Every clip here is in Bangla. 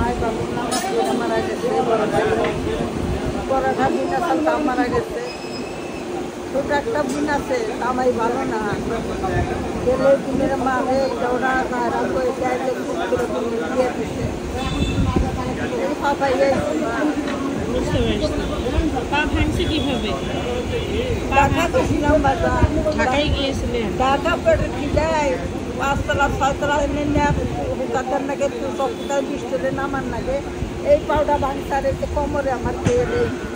মাই বাবু না মারা গেছে, বড়টা বোন আছে তা মারা গেছে, ছোট একটা বোন আছে তামাই ভালো না, গেলে বোনের মারে ওরা তারা পয়সা দিয়ে দিচ্ছে পাপাই বুঝতে পারছি। পা ভাঙছে কিভাবে? ঢাকা গেছিলাম বাজার, ঢাকায় গিয়েছিলেন? ঢাকা পেটে কি যায় 5 তলা 6 তলা হুকাতের নাকি 20 তলে নামার নাকি এই পাউডার ভাঙছে, আর এই কোমরে আমার খেয়ে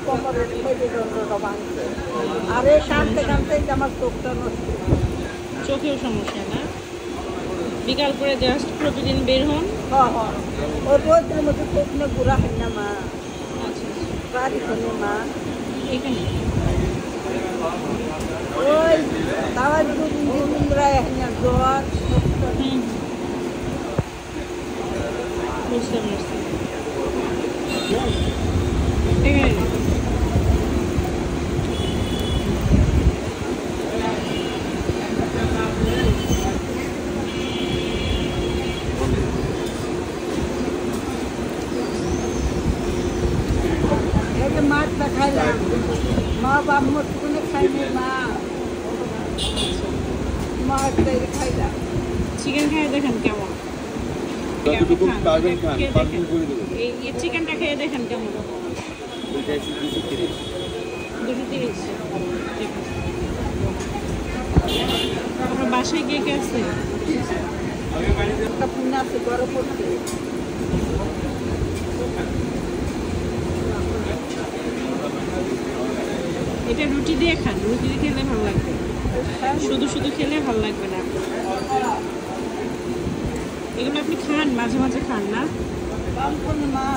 কোমরের মেরুদণ্ডটা ভাঙছে, আর এই কাঁদতে কাঁদতে আমার চোখটা নষ্ট। চোখেও সমস্যা না? বিকাল করে জাস্ট প্রতিদিন বের হন? হ্যাঁ হ্যাঁ, ওই রোদের মধ্যে চোখ নিয়ে ঘোরা হয় না মা, বাড়ি শোনে মা এখানে ওই তাওয়ার দুরায় জ্বর। বুঝতে পারছি। এখানে মাছটা খাইলাম, মা বাপ মতো খাইনি মা, মাছটাই খাইলাম। চিকেন খেয়ে দেখেন কেমন, এই চিকেনটা খেয়ে দেখেন কেমন। 230। আপনার বাসায় কে কে আছে? একটা পুনা আছে বড় পড়ছে। এটা রুটি দিয়ে খান, রুটি দিয়ে খেলে ভালো লাগবে, শুধু শুধু খেলে ভালো লাগবে না। এগুলো আপনি খান, মাঝে মাঝে খান না? মা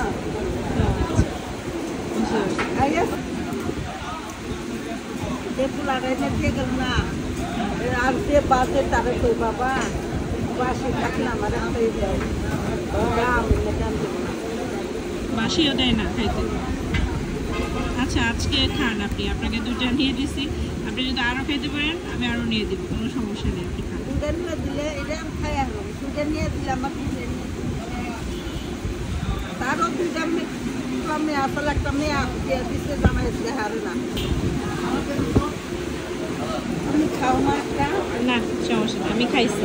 না আর সে বাসে তারা কই বাবা বাসে থাকলে আমার বাসিও দেয় না খাইতে। আচ্ছা আজকে খান আপনি, আপনাকে 2টা নিয়ে দিছি, আপনি যদি আরও খাইতে পারেন আমি আরও নিয়ে দিব, কোনো সমস্যা নেই, আপনি খান। দিলে এটা আমি খাই আসলাম, দুটা নিয়ে দিলে আমার তারও দুটা মেয়ে আসলে একটা মেয়ে আসছে দিচ্ছে জামাই হারে না। তুমি খাও না একটা? না সমস্যা নেই, আমি খাইছি,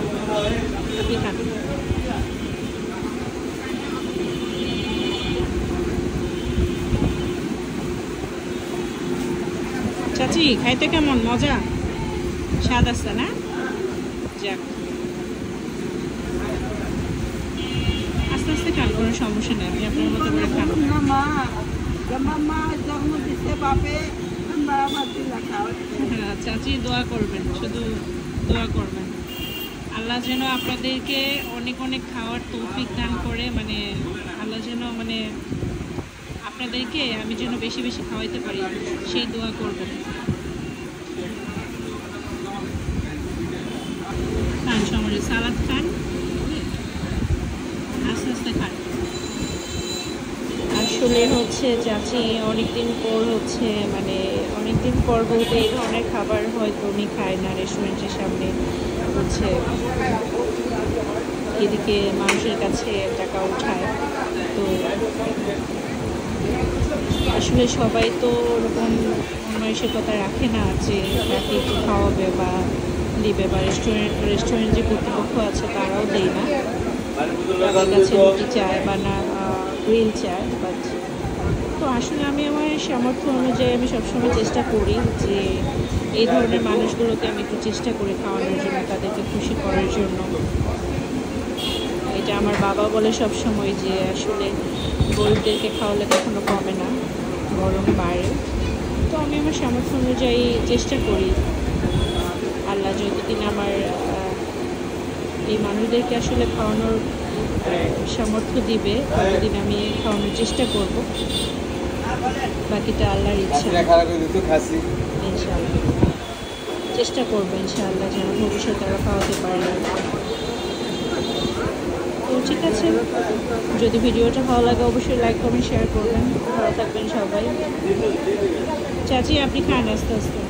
আপনি খান। চাচি খাইতে কেমন মজা, স্বাদ আছে না? যাক আস্তে আস্তে খান, কোনো সমস্যা নেই, আপনি আপনার মতো করে খান। না মা, আমার মা জন্ম দিচ্ছে বাপে, আমরা আমার দিলা খাও। হ্যাঁ চাচি দোয়া করবেন, শুধু দোয়া করবেন আল্লাহ যেন আপনাদেরকে অনেক অনেক খাওয়ার তৌফিক দান করে, মানে আল্লাহ যেন মানে আপনাদেরকে আমি যেন বেশি বেশি খাওয়াইতে পারি, সেই দোয়া করবেন। খান সময় সালাদ খান, আস্তে আস্তে খান। আসলে হচ্ছে চাচি অনেকদিন পর হচ্ছে মানে অনেকদিন পর বলতে এই ধরনের খাবার হয়তো উনি খায় না, রেস্টুরেন্টের সামনে হচ্ছে এদিকে মানুষের কাছে টাকা উঠায়, তো আসলে সবাই তো ওরকম মানসিকতা রাখে না যে তাকে একটু খাওয়াবে বা দিবে, বা রেস্টুরেন্ট যে কর্তৃপক্ষ আছে তারাও দেয় না, তাদের কাছে রুটি চায় বা না গ্রিল চায়। বাট তো আসলে আমি আমার সামর্থ্য অনুযায়ী আমি সবসময় চেষ্টা করি যে এই ধরনের মানুষগুলোকে আমি একটু চেষ্টা করি খাওয়ানোর জন্য, তাদেরকে খুশি করার জন্য। এটা আমার বাবা বলে সবসময় যে আসলে গরিবদেরকে খাওয়ালে কখনো কমে না, বরং বাড়ে। তো আমি আমার সামর্থ্য অনুযায়ী চেষ্টা করি, আল্লাহ যতদিন আমার এই মানুষদেরকে আসলে খাওয়ানোর সামর্থ্য দিবে ততদিন আমি খাওয়ানোর চেষ্টা করব, বাকিটা আল্লাহর ইচ্ছা। ইনশাআল্লাহ চেষ্টা করবো ইনশাআল্লাহ যেন ভবিষ্যতে তারা খাওয়াতে পারে। তো ঠিক আছে, যদি ভিডিওটা ভালো লাগে অবশ্যই লাইক কমেন্ট শেয়ার করবেন, ভালো থাকবেন সবাই। চাচি আপনি খান আস্তে আস্তে।